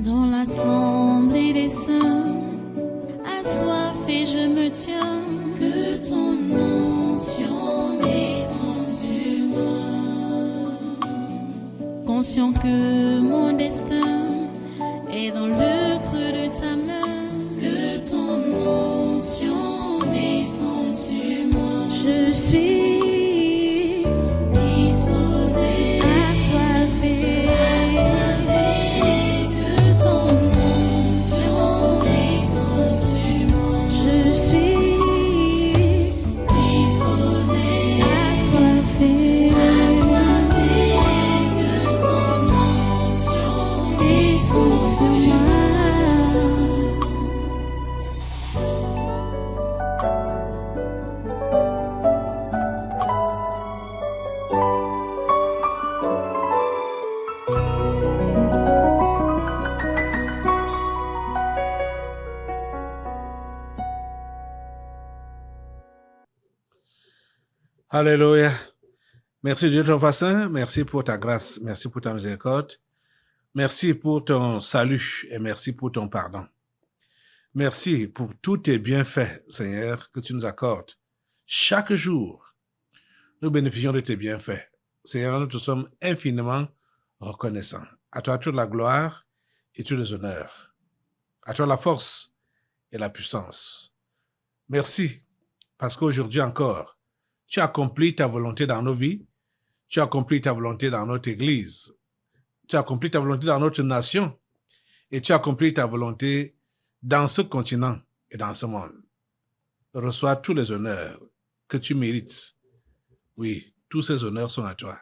Dans l'assemblée des saints, assoiffé je me tiens, que ton onction descende sur moi. Conscient que mon destin est dans le creux de ta main, que ton onction descende sur moi. Je suis disposé, assoiffé, que ton onction descende sur moi. Je suis disposé, assoiffé, que ton onction descende sur moi. Alléluia. Merci Dieu ton Saint, merci pour ta grâce, merci pour ta miséricorde, merci pour ton salut et merci pour ton pardon. Merci pour tous tes bienfaits, Seigneur, que tu nous accordes. Chaque jour, nous bénéficions de tes bienfaits. Seigneur, nous te sommes infiniment reconnaissants. À toi toute la gloire et tous les honneurs. À toi la force et la puissance. Merci, parce qu'aujourd'hui encore, tu as accompli ta volonté dans nos vies, tu as accompli ta volonté dans notre Église, tu as accompli ta volonté dans notre nation et tu as accompli ta volonté dans ce continent et dans ce monde. Reçois tous les honneurs que tu mérites. Oui, tous ces honneurs sont à toi.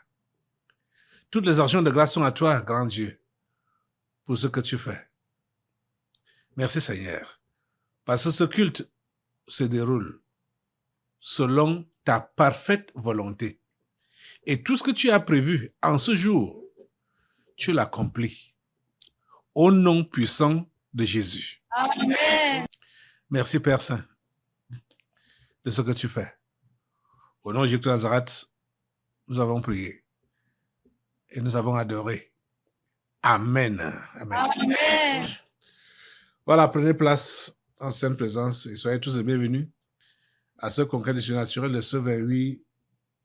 Toutes les actions de grâce sont à toi, grand Dieu, pour ce que tu fais. Merci Seigneur, parce que ce culte se déroule selon ta parfaite volonté. Et tout ce que tu as prévu en ce jour, tu l'accomplis. Au nom puissant de Jésus. Amen. Merci Père Saint de ce que tu fais. Au nom de Jésus de Nazareth, nous avons prié et nous avons adoré. Amen. Amen. Amen. Voilà, prenez place en sainte présence et soyez tous les bienvenus à ce congrès du surnaturel de ce 28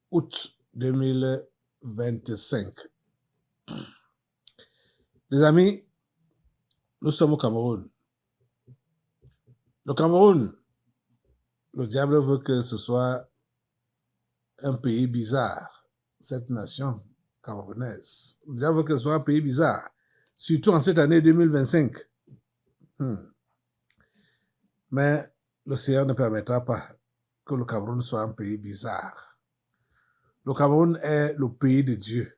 août 2025. Les amis, nous sommes au Cameroun. Le Cameroun, le diable veut que ce soit un pays bizarre, cette nation camerounaise. Le diable veut que ce soit un pays bizarre, surtout en cette année 2025. Mais le Seigneur ne permettra pas que le Cameroun soit un pays bizarre. Le Cameroun est le pays de Dieu.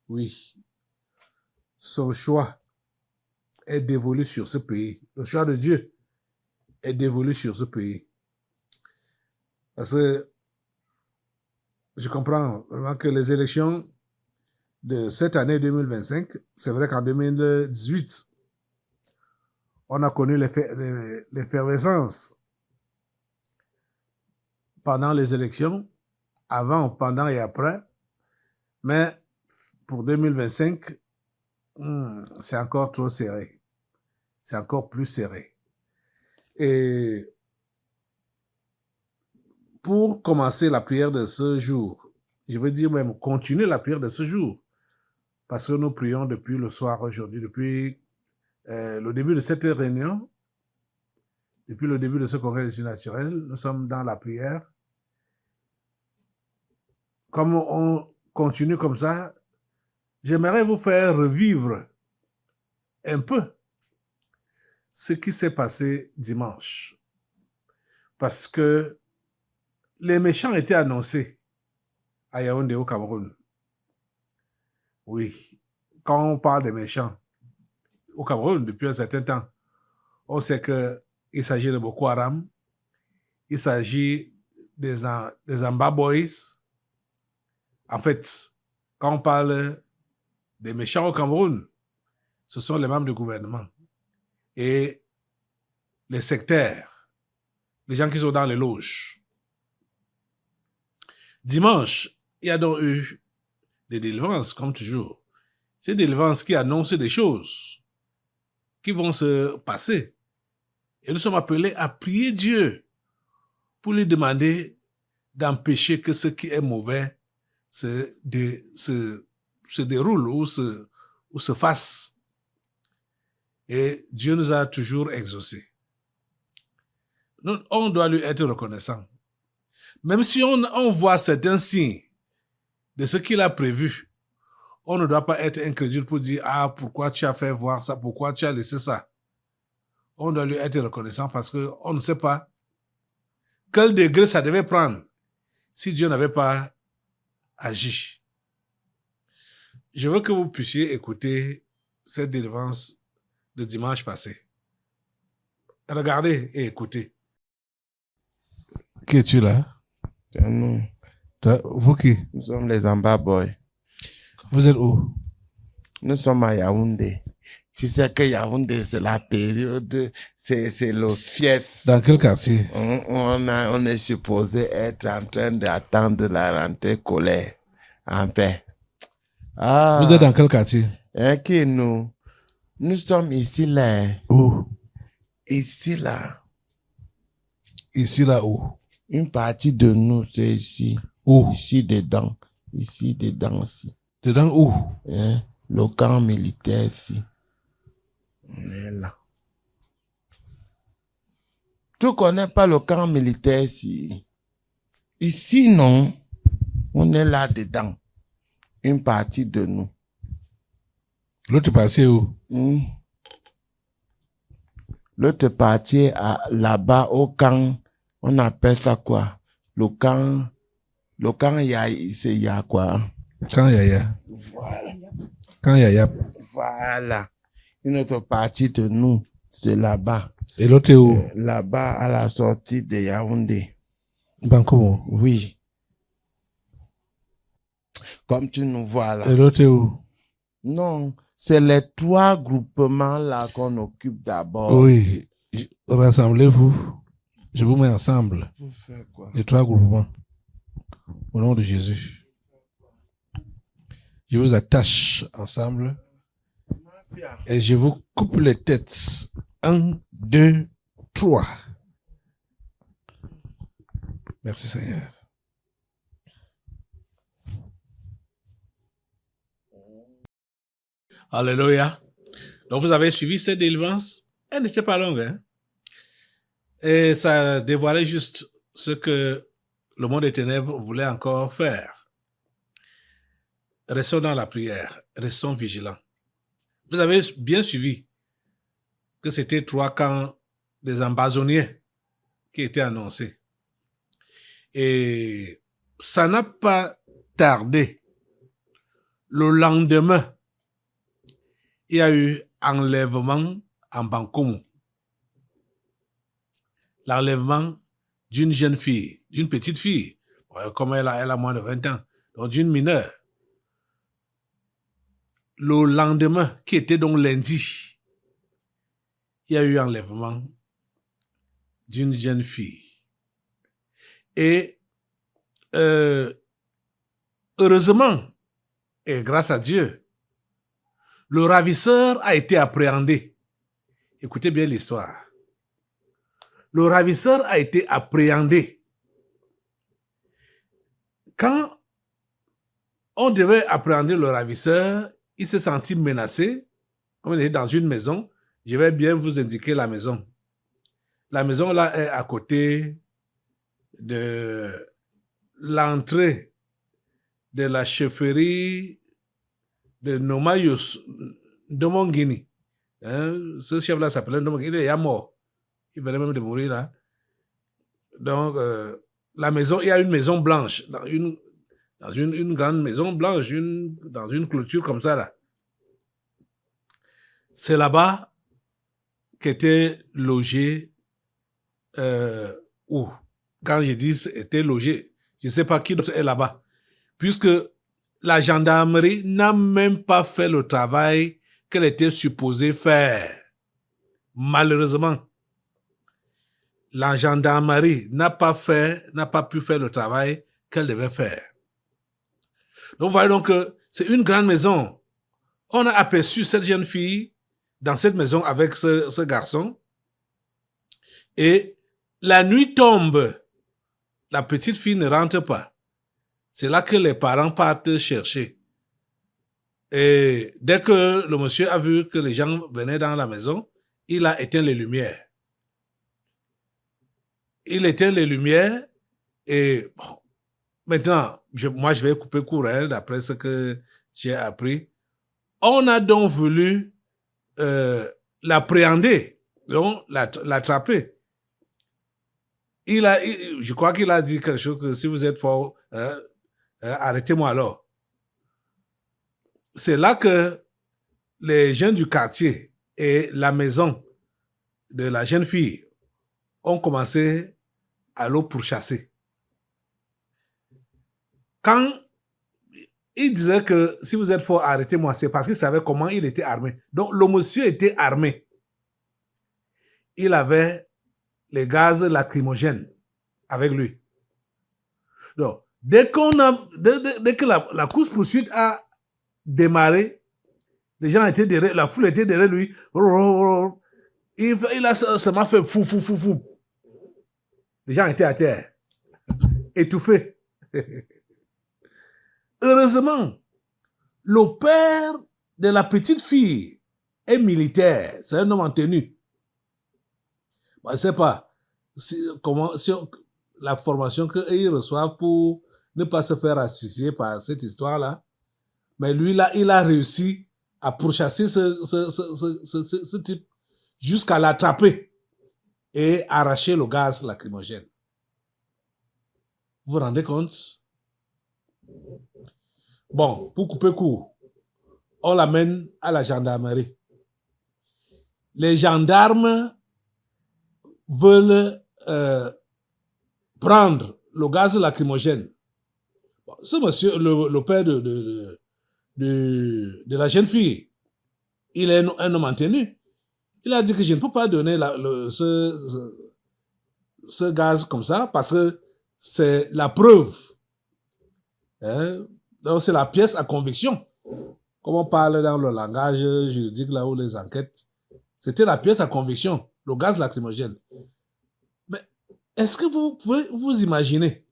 Oui. Son choix est dévolu sur ce pays. Le choix de Dieu est dévolu sur ce pays. Parce que je comprends vraiment que les élections de cette année 2025, c'est vrai qu'en 2018, on a connu l'effervescence pendant les élections, avant, pendant et après. Mais pour 2025, c'est encore trop serré. C'est encore plus serré. Et pour commencer la prière de ce jour, je veux dire même continuer la prière de ce jour, parce que nous prions depuis le soir aujourd'hui, depuis le début de cette réunion, depuis le début de ce congrès du naturel, nous sommes dans la prière. Comme on continue comme ça, j'aimerais vous faire revivre un peu ce qui s'est passé dimanche. Parce que les méchants étaient annoncés à Yaoundé au Cameroun. Oui, quand on parle des méchants au Cameroun depuis un certain temps, on sait qu'il s'agit de Boko Haram, il s'agit des Amba Boys. En fait, quand on parle des méchants au Cameroun, ce sont les membres du gouvernement et les sectaires, les gens qui sont dans les loges. Dimanche, il y a donc eu des délivrances, comme toujours. Ces délivrances qui annoncent des choses qui vont se passer. Et nous sommes appelés à prier Dieu pour lui demander d'empêcher que ce qui est mauvais se déroule ou se fasse. Et Dieu nous a toujours exaucés. On doit lui être reconnaissant. Même si on voit certains signes de ce qu'il a prévu, on ne doit pas être incrédule pour dire « Ah, pourquoi tu as fait voir ça? Pourquoi tu as laissé ça? » On doit lui être reconnaissant parce qu'on ne sait pas quel degré ça devait prendre si Dieu n'avait pas agi. Je veux que vous puissiez écouter cette délivrance de dimanche passé. Regardez et écoutez. Qui es-tu là? C'est nous. Vous qui? Nous sommes les Amba Boys. Vous êtes où? Nous sommes à Yaoundé. Tu sais que Yaoundé, c'est la période, c'est le fief. Dans quel quartier? On est supposé être en train d'attendre la rentrée scolaire en paix. Ah. Vous êtes dans quel quartier? Qui nous sommes ici là. Où? Ici là. Ici là où? Une partie de nous, c'est ici. Où? Ici dedans. Ici dedans aussi. Dedans où? Le camp militaire ici. On est là. Tu connais pas le camp militaire ici? Ici, non. On est là dedans. Une partie de nous. L'autre partie est où? L'autre partie, là-bas, au camp, on appelle ça quoi? Le camp, c'est Yaya quoi? Camp Yaya. Voilà. Camp Yaya. Voilà. Une autre partie de nous, c'est là-bas. Et l'autre est où? Là-bas, à la sortie de Yaoundé. Bankomo. Oui. Comme tu nous vois là. Et l'autre est où? Non, c'est les 3 groupements là qu'on occupe d'abord. Oui. Rassemblez-vous. Je vous mets ensemble. Pour faire quoi? Les 3 groupements. Au nom de Jésus. Je vous attache ensemble. Et je vous coupe les têtes. 1, 2, 3. Merci Seigneur. Alléluia. Donc vous avez suivi cette délivrance. Elle n'était pas longue. Hein? Et ça dévoilait juste ce que le monde des ténèbres voulait encore faire. Restons dans la prière. Restons vigilants. Vous avez bien suivi que c'était 3 camps des ambazoniens qui étaient annoncés. Et ça n'a pas tardé. Le lendemain, il y a eu enlèvement en Bankomo. L'enlèvement d'une jeune fille, d'une petite fille, comme elle a moins de 20 ans, donc d'une mineure. Le lendemain, qui était donc lundi, il y a eu enlèvement d'une jeune fille. Et heureusement, et grâce à Dieu, le ravisseur a été appréhendé. Écoutez bien l'histoire. Le ravisseur a été appréhendé. Quand on devait appréhender le ravisseur, il s'est senti menacé. Comme il est dans une maison, je vais bien vous indiquer la maison. La maison là est à côté de l'entrée de la chefferie de Nomayus Domongini. Ce chef-là s'appelait Domongini, il est mort. Il venait même de mourir là. Donc, la maison, il y a une maison blanche, dans une grande maison blanche, dans une clôture comme ça là. C'est là-bas qu'était logé, où? Quand je dis était logé, je ne sais pas qui d'autre est là-bas. Puisque la gendarmerie n'a même pas fait le travail qu'elle était supposée faire. Malheureusement, la gendarmerie n'a pas pu faire le travail qu'elle devait faire. Donc, vous voyez donc que c'est une grande maison. On a aperçu cette jeune fille dans cette maison avec ce garçon. Et la nuit tombe. La petite fille ne rentre pas. C'est là que les parents partent chercher. Et dès que le monsieur a vu que les gens venaient dans la maison, il a éteint les lumières. Il éteint les lumières et bon, maintenant, moi je vais couper court d'après ce que j'ai appris. On a donc voulu l'appréhender, donc l'attraper. Je crois qu'il a dit quelque chose que si vous êtes fort, arrêtez-moi alors. C'est là que les jeunes du quartier et la maison de la jeune fille ont commencé à le pourchasser. Quand il disait que si vous êtes fort, arrêtez-moi, c'est parce qu'il savait comment il était armé. Donc le monsieur était armé. Il avait les gaz lacrymogènes avec lui. Donc, dès que la course-poursuite a démarré, les gens étaient derrière, la foule était derrière lui. Il a seulement fait fou, fou, fou, fou. Les gens étaient à terre, étouffés. Heureusement, le père de la petite fille est militaire. C'est un homme en tenue. Je ne sais pas la formation qu'ils reçoivent pour ne pas se faire asphyxier par cette histoire-là. Mais lui, là, il a réussi à pourchasser ce type jusqu'à l'attraper et arracher le gaz lacrymogène. Vous vous rendez compte? Bon, pour couper court, on l'amène à la gendarmerie. Les gendarmes veulent prendre le gaz lacrymogène. Bon, ce monsieur, le père de la jeune fille, il est un homme en tenue. Il a dit que je ne peux pas donner ce gaz comme ça parce que c'est la preuve. Hein? Donc c'est la pièce à conviction. Comme on parle dans le langage juridique, là où les enquêtes, c'était la pièce à conviction, le gaz lacrymogène. Mais est-ce que vous pouvez vous imaginer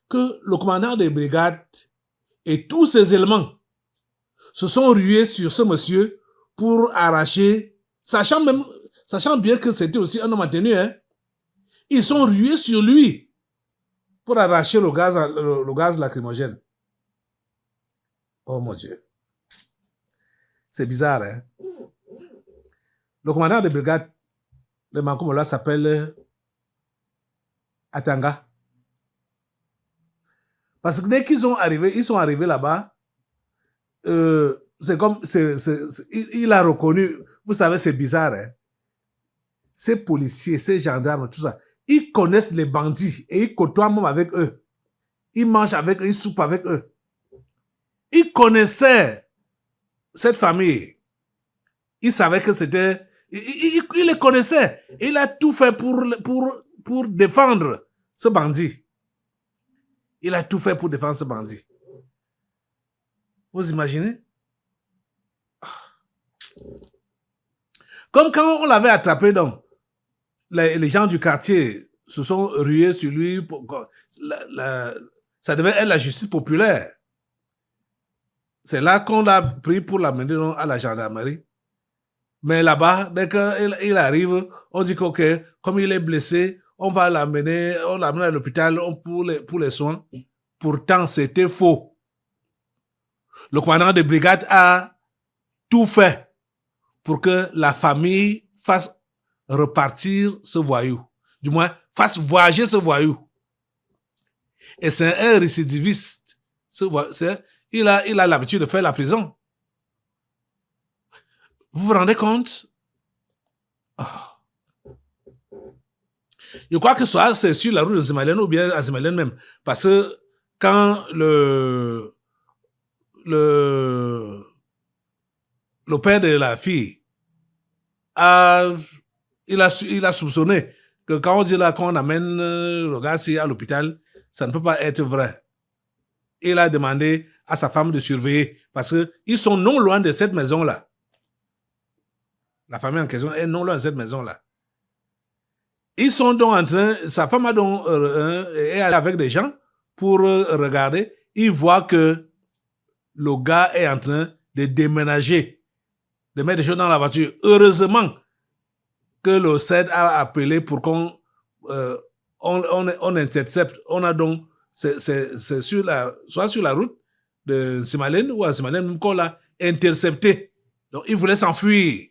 que le commandant des brigades et tous ces éléments se sont rués sur ce monsieur pour arracher, sachant bien que c'était aussi un homme en tenue, hein? Ils sont rués sur lui pour arracher le gaz lacrymogène. Oh mon Dieu. C'est bizarre, hein? Le commandant de brigade de Mankomola s'appelle Atanga. Parce que dès qu'ils sont arrivés là-bas, c'est comme, il a reconnu, vous savez, c'est bizarre, hein? Ces policiers, ces gendarmes, tout ça, ils connaissent les bandits et ils côtoient même avec eux. Ils mangent avec eux, ils soupent avec eux. Ils connaissaient cette famille. Ils savaient que c'était... Il les connaissait. Il a tout fait pour défendre ce bandit. Il a tout fait pour défendre ce bandit. Vous imaginez? Comme quand on l'avait attrapé, donc, les gens du quartier se sont rués sur lui. Ça devait être la justice populaire. C'est là qu'on l'a pris pour l'amener à la gendarmerie. Mais là-bas, dès qu'il arrive, on dit que comme il est blessé, on l'amène à l'hôpital pour les soins. Pourtant, c'était faux. Le commandant de brigade a tout fait pour que la famille fasse repartir ce voyou. Du moins, fasse voyager ce voyou. Et c'est un récidiviste. Il a l'habitude de faire la prison. Vous vous rendez compte? Oh. Je crois que soit c'est sur la route de Zimalène ou bien à Zimalène même. Parce que quand le père de la fille il a soupçonné que quand on dit là qu'on amène le gars à l'hôpital, ça ne peut pas être vrai. Il a demandé à sa femme de surveiller parce que ils sont non loin de cette maison-là. La famille en question est non loin de cette maison-là. Ils sont donc en train, sa femme a donc, est allée avec des gens pour regarder. Ils voient que le gars est en train de déménager, de mettre des choses dans la voiture. Heureusement que le CED a appelé pour qu'on on intercepte. On a donc, c'est sur soit sur la route de Simalène ou à Simalène, même qu'on l'a intercepté. Donc, il voulait s'enfuir.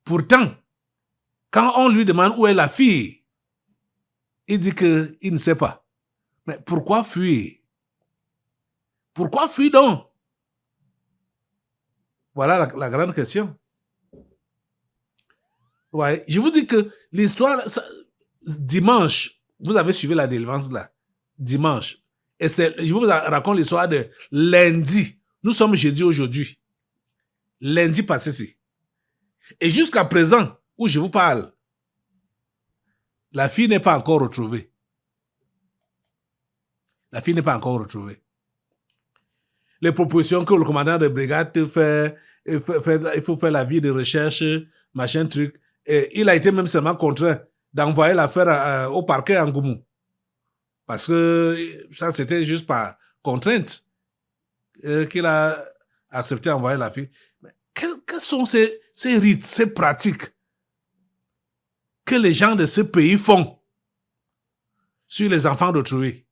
Pourtant, quand on lui demande où est la fille, il dit qu'il ne sait pas. Mais pourquoi fuir? Pourquoi fuir donc? Voilà la grande question. Ouais, je vous dis que l'histoire, dimanche, vous avez suivi la délivrance là, dimanche. Et je vous raconte l'histoire de lundi. Nous sommes jeudi aujourd'hui. Lundi passé-ci. Et jusqu'à présent, où je vous parle, la fille n'est pas encore retrouvée. La fille n'est pas encore retrouvée. Les propositions que le commandant de brigade fait, il faut faire la vie de recherche, machin truc. Et il a été même seulement contraint d'envoyer l'affaire au parquet en Goumou. Parce que ça, c'était juste par contrainte qu'il a accepté d'envoyer la fille. Mais quels sont ces rites, ces pratiques que les gens de ce pays font sur les enfants d'autrui?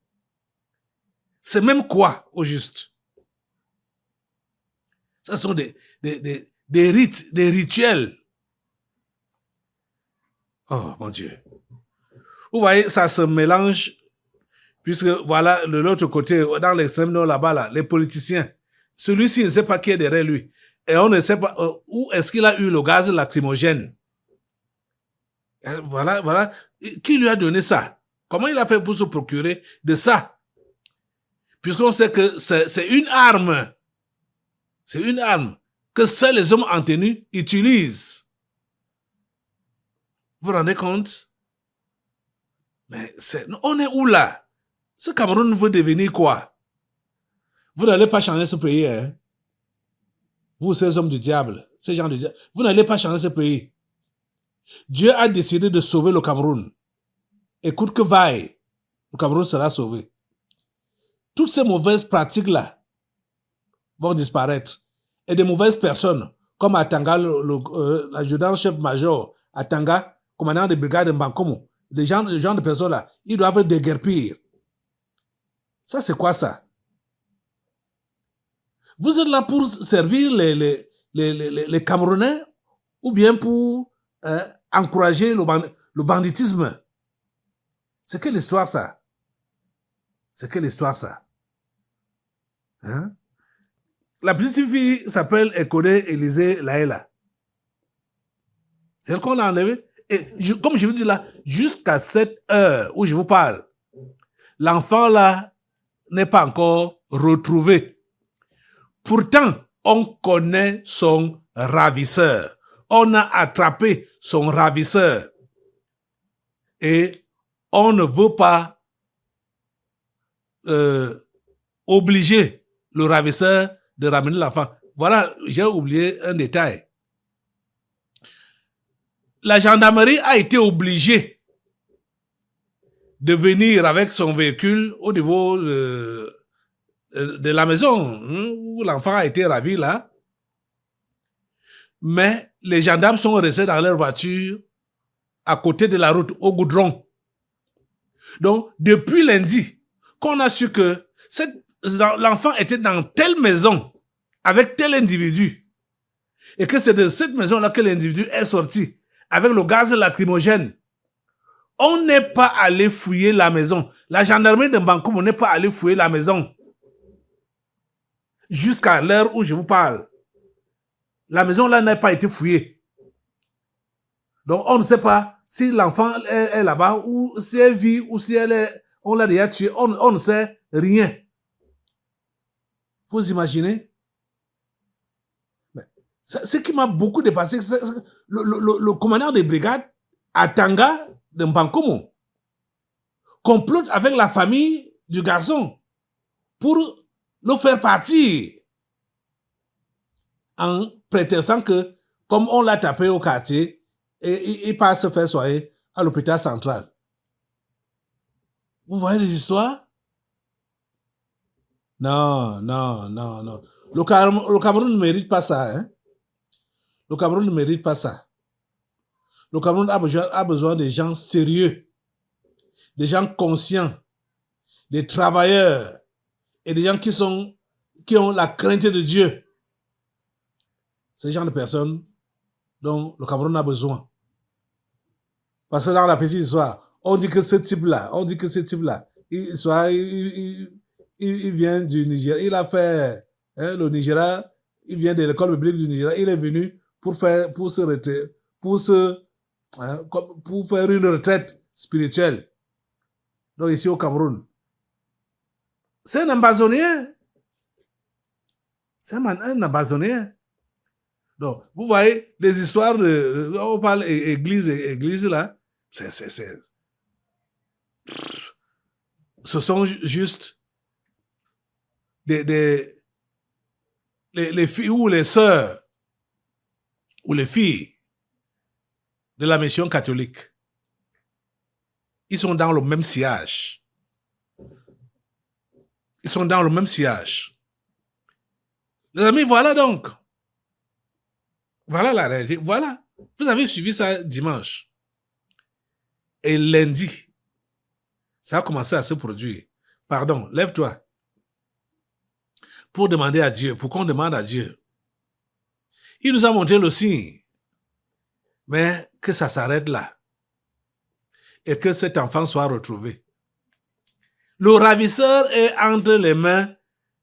C'est même quoi, au juste? Ce sont des rites, des rituels. Oh, mon Dieu. Vous voyez, ça se mélange, puisque voilà, de l'autre côté, dans l'extrême nord là-bas, là, les politiciens, celui-ci ne sait pas qui est derrière lui. Et on ne sait pas où est-ce qu'il a eu le gaz lacrymogène. Voilà. Qui lui a donné ça? Comment il a fait pour se procurer de ça? Puisqu'on sait que c'est une arme. C'est une arme que seuls les hommes en tenue utilisent. Vous vous rendez compte? Mais on est où là? Ce Cameroun veut devenir quoi? Vous n'allez pas changer ce pays, hein? Vous, ces hommes du diable, ces gens du diable, vous n'allez pas changer ce pays. Dieu a décidé de sauver le Cameroun. Écoute que vaille, le Cameroun sera sauvé. Toutes ces mauvaises pratiques-là vont disparaître. Et des mauvaises personnes, comme Atanga, l'adjudant-chef-major, Atanga, commandant de brigade de Mbankomo, des gens de personnes-là, ils doivent déguerpir. Ça, c'est quoi ça? Vous êtes là pour servir les Camerounais ou bien pour encourager le banditisme? C'est quelle histoire ça? C'est quelle histoire ça? Hein? La petite fille s'appelle Ekode Élisée Laëla. C'est elle qu'on a enlevée. Et comme je vous dis là, jusqu'à cette heure où je vous parle, l'enfant là n'est pas encore retrouvé. Pourtant, on connaît son ravisseur. On a attrapé son ravisseur. Et on ne veut pas obliger le ravisseur de ramener l'enfant. Voilà, j'ai oublié un détail. La gendarmerie a été obligée de venir avec son véhicule au niveau de la maison où l'enfant a été ravi là. Mais les gendarmes sont restés dans leur voiture à côté de la route, au goudron. Donc, depuis lundi, qu'on a su que l'enfant était dans telle maison avec tel individu et que c'est de cette maison-là que l'individu est sorti avec le gaz lacrymogène. On n'est pas allé fouiller la maison. La gendarmerie de Mbankomo n'est pas allé fouiller la maison. Jusqu'à l'heure où je vous parle. La maison là n'a pas été fouillée. Donc on ne sait pas si l'enfant est là-bas ou si elle vit ou si on l'a déjà tué. On ne sait rien. Vous imaginez? Ce qui m'a beaucoup dépassé, c'est le commandant des brigades, Atanga de Mbankomo, complote avec la famille du garçon pour le faire partir en prétextant que comme on l'a tapé au quartier, et il part se faire soigner à l'hôpital central. Vous voyez les histoires? Non, non, non, non. Le Cameroun ne mérite pas ça. Hein? Le Cameroun ne mérite pas ça. Le Cameroun a besoin des gens sérieux, des gens conscients, des travailleurs et des gens qui ont la crainte de Dieu. Ces gens de personnes dont le Cameroun a besoin. Parce que dans la petite histoire, on dit que ce type-là, il vient du Nigeria, il a fait le Nigeria, il vient de l'école biblique du Nigeria, il est venu pour faire une retraite spirituelle. Donc ici au Cameroun. C'est un ambazonien. C'est un ambazonien. Donc, vous voyez, les histoires on parle église là, ce sont juste les filles ou les sœurs ou les filles de la mission catholique. Ils sont dans le même sillage. Ils sont dans le même sillage. Les amis, voilà donc. Voilà la réalité. Voilà. Vous avez suivi ça dimanche. Et lundi, ça a commencé à se produire. Pardon, lève-toi. Pour demander à Dieu, pour qu'on demande à Dieu. Il nous a montré le signe. Mais que ça s'arrête là. Et que cet enfant soit retrouvé. Le ravisseur est entre les mains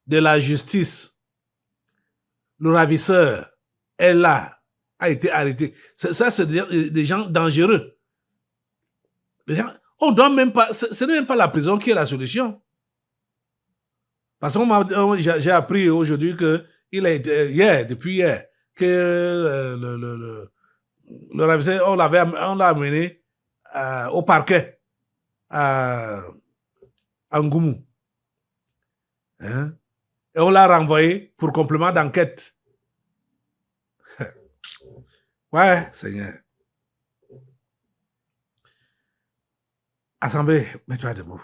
de la justice. Le ravisseur est là. A été arrêté. Ça, c'est des gens dangereux. Les gens, on doit même pas, ce n'est même pas la prison qui est la solution. Parce que j'ai appris aujourd'hui que depuis hier, que le ravisseur, on l'a amené au parquet à Ngoumou. Hein? Et on l'a renvoyé pour complément d'enquête. Ouais, Seigneur. Assemblée, mets-toi debout.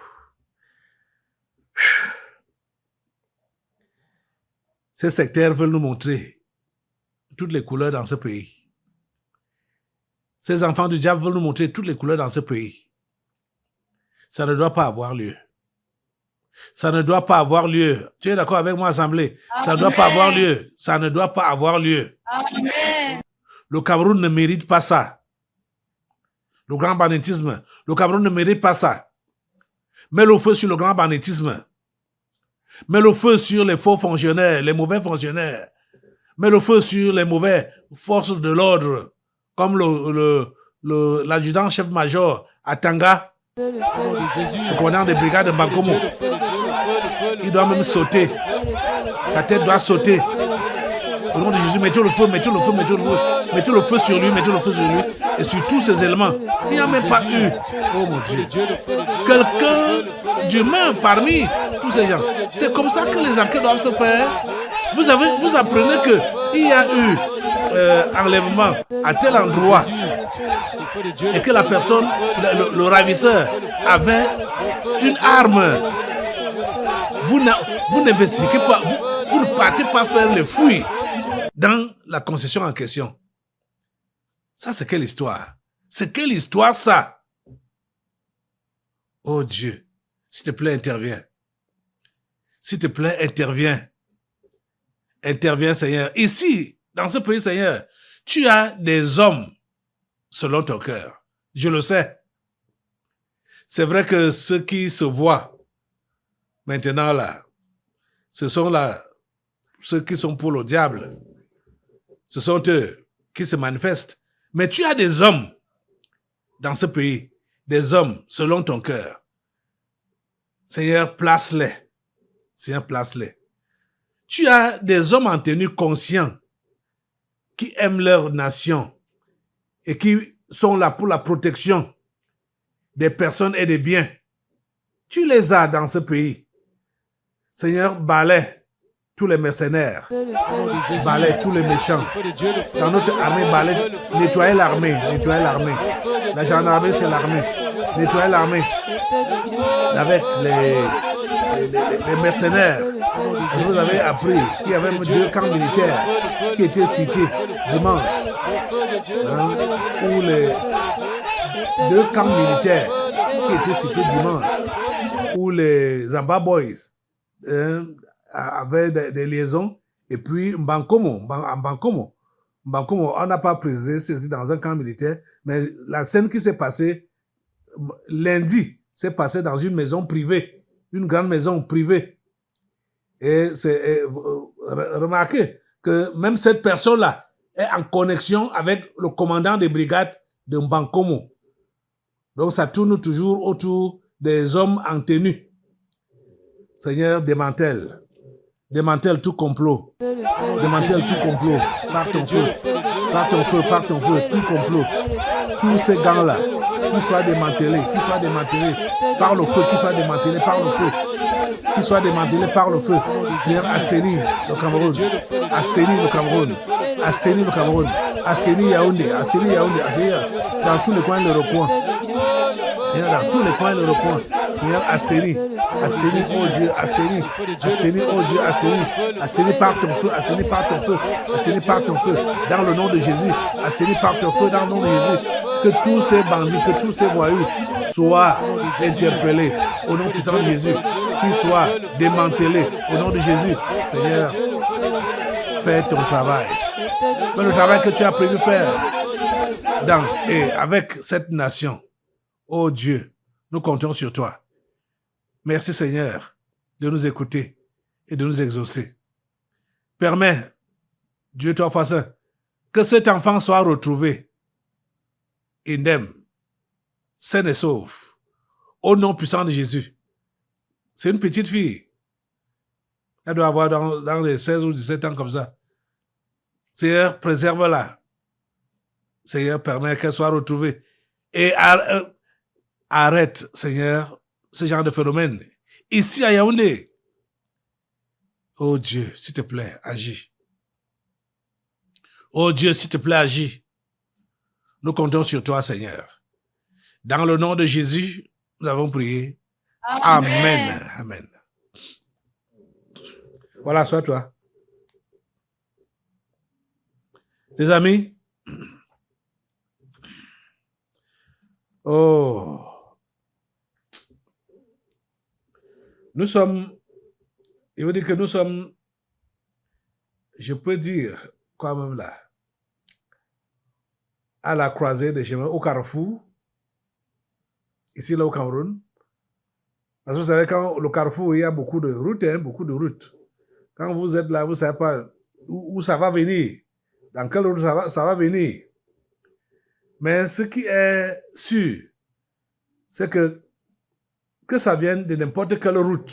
Ces sectaires veulent nous montrer toutes les couleurs dans ce pays. Ces enfants du diable veulent nous montrer toutes les couleurs dans ce pays. Ça ne doit pas avoir lieu. Ça ne doit pas avoir lieu. Tu es d'accord avec moi, Assemblée? Amen. Ça ne doit pas avoir lieu. Ça ne doit pas avoir lieu. Amen. Le Cameroun ne mérite pas ça. Le grand banditisme. Le Cameroun ne mérite pas ça. Mets le feu sur le grand banditisme. Mets le feu sur les faux fonctionnaires, les mauvais fonctionnaires. Mets le feu sur les mauvais forces de l'ordre, comme l'adjudant-chef-major à Tanga, le commandant des brigades de Bankomo. Il doit même sauter. Sa tête doit sauter. Au nom de Jésus, mettez le feu, mettez le feu, mettez le feu. Mettez le feu sur lui, mettez le feu sur lui. Et sur tous ces éléments. Il n'y a même pas eu, oh mon Dieu, quelqu'un d'humain parmi tous ces gens. C'est comme ça que les enquêtes doivent se faire. Vous apprenez qu'il y a eu enlèvement à tel endroit et que la personne, le ravisseur, avait une arme. Vous n'investiguez pas, vous ne partez pas faire les fouilles dans la concession en question. Ça, c'est quelle histoire? C'est quelle histoire, ça? Oh Dieu, s'il te plaît, interviens. S'il te plaît, interviens. Interviens, Seigneur. Ici, dans ce pays, Seigneur, tu as des hommes selon ton cœur. Je le sais. C'est vrai que ceux qui se voient maintenant là, ce sont là ceux qui sont pour le diable. Ce sont eux qui se manifestent. Mais tu as des hommes dans ce pays, des hommes selon ton cœur. Seigneur, place-les. Seigneur, place-les. Tu as des hommes en tenue conscients qui aiment leur nation et qui sont là pour la protection des personnes et des biens. Tu les as dans ce pays. Seigneur, balaie tous les mercenaires, feu, le feu de Jésus. balaie tous les méchants. Feu de Dieu, le feu Dans de notre Dieu. armée, balaie, nettoyer l'armée, nettoyer l'armée. La gendarmerie, c'est l'armée. Nettoyer l'armée Le feu de Dieu. avec les mercenaires. Est-ce que vous avez appris qu'il y avait 2 camps militaires qui étaient cités dimanche, hein, où les 2 camps militaires qui étaient cités dimanche, où les Amba Boys hein, avaient des liaisons, et puis Mbankomo, on n'a pas précisé c'est dans un camp militaire, mais la scène qui s'est passée lundi s'est passée dans une maison privée, une grande maison privée. Et remarquez que même cette personne-là est en connexion avec le commandant des brigades de Mbankomo. Donc ça tourne toujours autour des hommes en tenue. Seigneur, démantèle tout complot. Feu, le feu de Démantèle tout complot. Par ton feu. Par ton feu, par ton feu, tout complot. Tous ces gants-là, qu'ils soient démantelés, par le feu, qu'ils soient démantelés par le feu. Qu'ils soient démantelés par le feu. Seigneur, assainis le Cameroun. Assainis le Cameroun. Assainis le Cameroun. Assainis Yaoundé. Assainis dans tous les coins de recoin. Seigneur, dans tous les coins de recoin. Seigneur, assainis, oh Dieu, assainis, oh Dieu, assainis par ton feu, assainis par ton feu, assainis par ton feu, dans le nom de Jésus, assainis par ton feu, dans le nom de Jésus, que tous ces bandits, que tous ces voyous soient interpellés au nom puissant de Jésus, qu'ils soient démantelés au nom de Jésus. Seigneur, fais ton travail, fais le travail que tu as prévu faire dans et avec cette nation. Oh Dieu, nous comptons sur toi. Merci Seigneur de nous écouter et de nous exaucer. Permets, Dieu toi Saint, que cet enfant soit retrouvé indemne, sain et sauf, au nom puissant de Jésus. C'est une petite fille. Elle doit avoir dans les 16 ou 17 ans comme ça. Seigneur, préserve-la. Seigneur, permets qu'elle soit retrouvée. Et arrête, Seigneur, ce genre de phénomène. Ici à Yaoundé. Oh Dieu, s'il te plaît, agis. Oh Dieu, s'il te plaît, agis. Nous comptons sur toi, Seigneur. Dans le nom de Jésus, nous avons prié. Amen. Amen. Voilà, sois toi. Les amis. Oh. Nous sommes, il veut dire que nous sommes, je peux dire, quand même là, à la croisée des chemins, au carrefour, ici là au Cameroun. Parce que vous savez, quand le carrefour, il y a beaucoup de routes, hein, beaucoup de routes. Quand vous êtes là, vous ne savez pas où ça va venir, dans quelle route ça va venir. Mais ce qui est sûr, c'est que ça vienne de n'importe quelle route,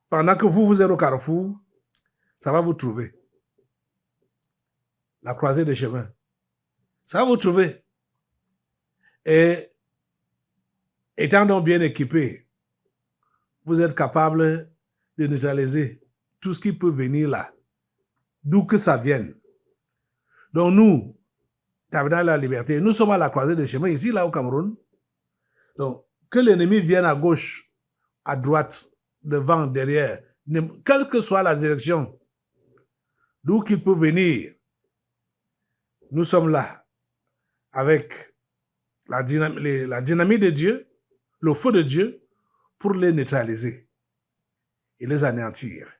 pendant que vous êtes au carrefour, ça va vous trouver. La croisée des chemins. Ça va vous trouver. Et étant donc bien équipé, vous êtes capable de neutraliser tout ce qui peut venir là, d'où que ça vienne. Donc nous, Tabernacle de la Liberté, nous sommes à la croisée des chemins, ici, là, au Cameroun. Donc, que l'ennemi vienne à gauche, à droite, devant, derrière, quelle que soit la direction, d'où qu'il peut venir, nous sommes là, avec la dynamite de Dieu, le feu de Dieu, pour les neutraliser et les anéantir.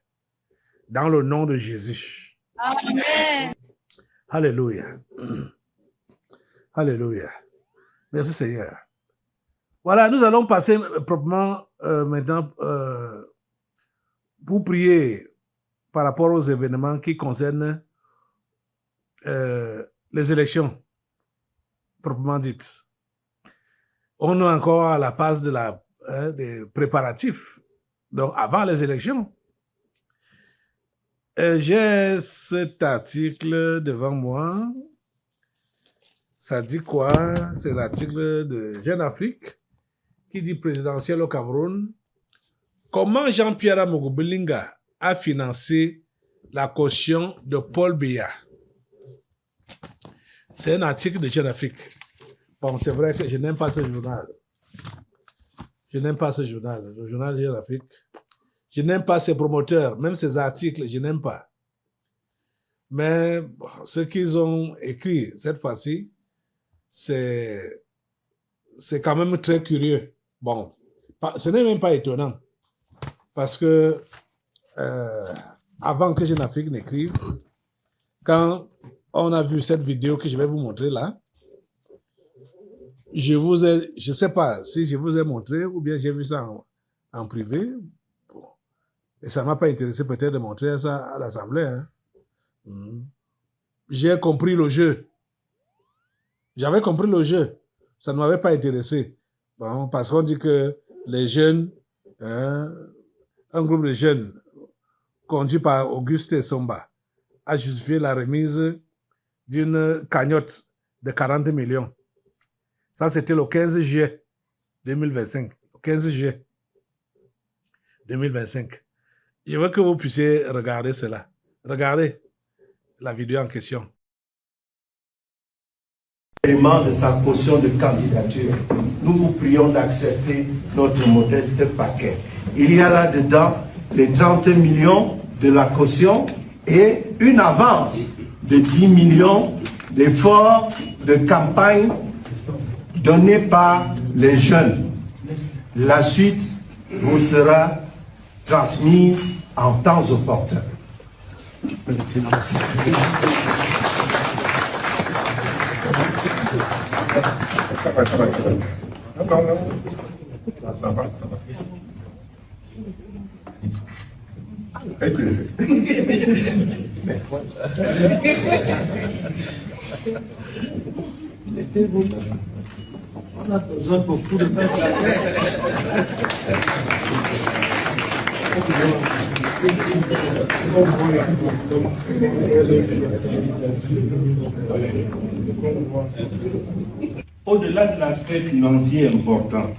Dans le nom de Jésus. Amen. Alléluia. Alléluia. Merci Seigneur. Voilà, nous allons passer proprement maintenant pour prier par rapport aux événements qui concernent les élections proprement dites. On est encore à la phase des préparatifs, donc avant les élections. J'ai cet article devant moi. Ça dit quoi? C'est l'article de Jeune Afrique qui dit présidentiel au Cameroun. Comment Jean-Pierre Amogo Belinga a financé la caution de Paul Biya. C'est un article de Jeune Afrique. Bon, c'est vrai que je n'aime pas ce journal. Je n'aime pas ce journal, le journal de Jeune Afrique. Je n'aime pas ses promoteurs, même ses articles, je n'aime pas. Mais bon, ce qu'ils ont écrit cette fois-ci, c'est quand même très curieux. Bon, ce n'est même pas étonnant. Parce que avant que Jeune Afrique n'écrive, quand on a vu cette vidéo que je vais vous montrer là, je sais pas si je vous ai montré ou bien j'ai vu ça en privé. Bon. Et ça ne m'a pas intéressé peut-être de montrer ça à l'Assemblée. Hein. J'ai compris le jeu. J'avais compris le jeu. Ça ne m'avait pas intéressé. Bon, parce qu'on dit que les jeunes, un groupe de jeunes conduit par Auguste Somba a justifié la remise d'une cagnotte de 40 millions. Ça, c'était le 15 juillet 2025. Le 15 juillet 2025. Je veux que vous puissiez regarder cela. Regardez la vidéo en question. De sa caution de candidature, nous vous prions d'accepter notre modeste paquet. Il y a là-dedans les 30 millions de la caution et une avance de 10 millions d'efforts de campagne donnés par les jeunes. La suite vous sera transmise en temps opportun. On a besoin beaucoup de faire ça. Au-delà de l'aspect financier important,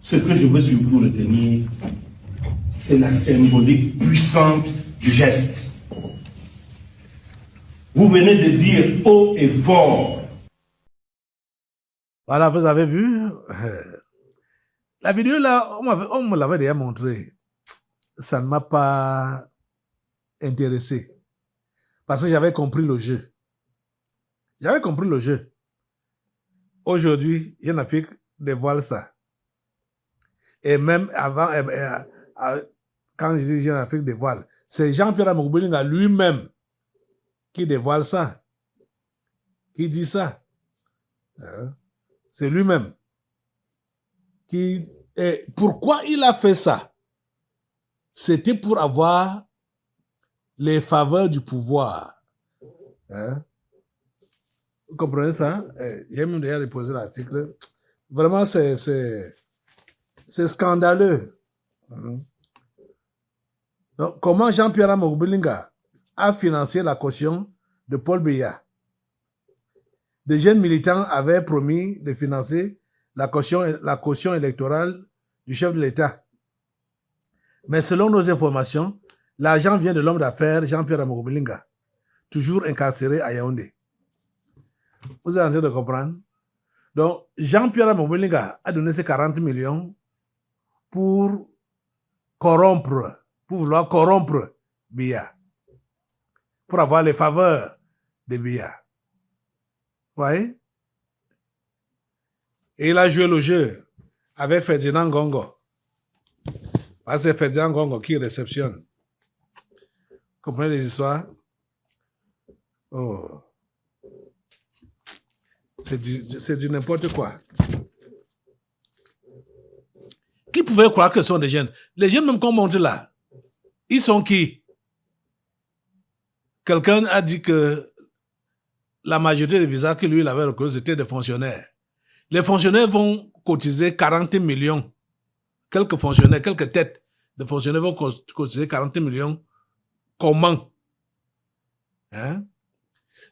ce que je veux surtout retenir, c'est la symbolique puissante du geste. Vous venez de dire haut et fort. Voilà, vous avez vu. La vidéo là, on me l'avait déjà montré. Ça ne m'a pas intéressé. Parce que j'avais compris le jeu. J'avais compris le jeu. Aujourd'hui, Jeune Afrique dévoile ça. Et même avant, quand je dis Jeune Afrique dévoile, c'est Jean-Pierre Amogubelinga lui-même qui dévoile ça. Qui dit ça. C'est lui-même. Et pourquoi il a fait ça? C'était pour avoir les faveurs du pouvoir. Hein? Vous comprenez ça? J'ai même déjà déposé l'article. Vraiment, c'est scandaleux. Donc, comment Jean-Pierre Amogubelinga a financé la caution de Paul Biya? Des jeunes militants avaient promis de financer la caution électorale du chef de l'État. Mais selon nos informations, l'argent vient de l'homme d'affaires Jean-Pierre Amogubelinga, toujours incarcéré à Yaoundé. Vous êtes en train de comprendre? Donc, Jean-Pierre Amogubelinga a donné ces 40 millions pour vouloir corrompre Biya, pour avoir les faveurs de Biya. Vous voyez? Et il a joué le jeu avec Ferdinand Ngongo. Parce que c'est Ferdinand Ngongo qui réceptionne. Vous comprenez les histoires? Oh. C'est du n'importe quoi. Qui pouvait croire que ce sont des jeunes? Les jeunes même qu'on montre là, ils sont qui? Quelqu'un a dit que la majorité des visas que lui il avait reconnus, c'était des fonctionnaires. Les fonctionnaires vont cotiser 40 millions. Quelques fonctionnaires, quelques têtes de fonctionnaires vont cotiser 40 millions. Comment? Hein?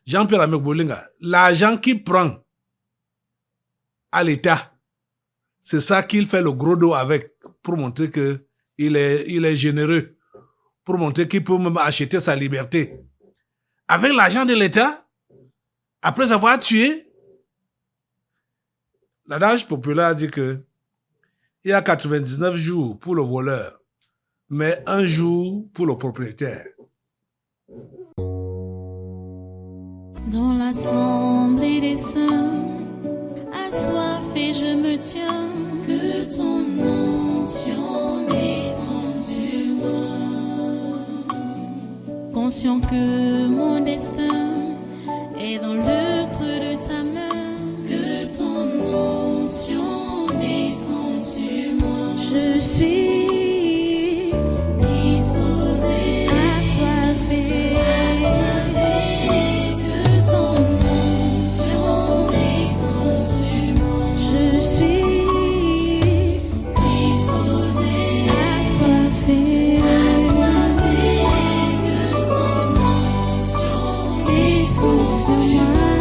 Jean-Pierre Amogubelinga, l'argent qu'il prend à l'État, c'est ça qu'il fait le gros dos avec pour montrer qu'il est généreux pour montrer qu'il peut même acheter sa liberté. Avec l'argent de l'État, après avoir tué, l'adage populaire dit que il y a 99 jours pour le voleur, mais un jour pour le propriétaire. Dans l'assemblée des saints, assoiffé je me tiens, que ton onction descende sur moi. Conscient que mon destin est dans le creux de ta main, que ton onction descende sur moi. Je suis disposé, assoiffé, que ton onction descende sur moi. Je suis disposé, assoiffé, que ton onction descende sur moi.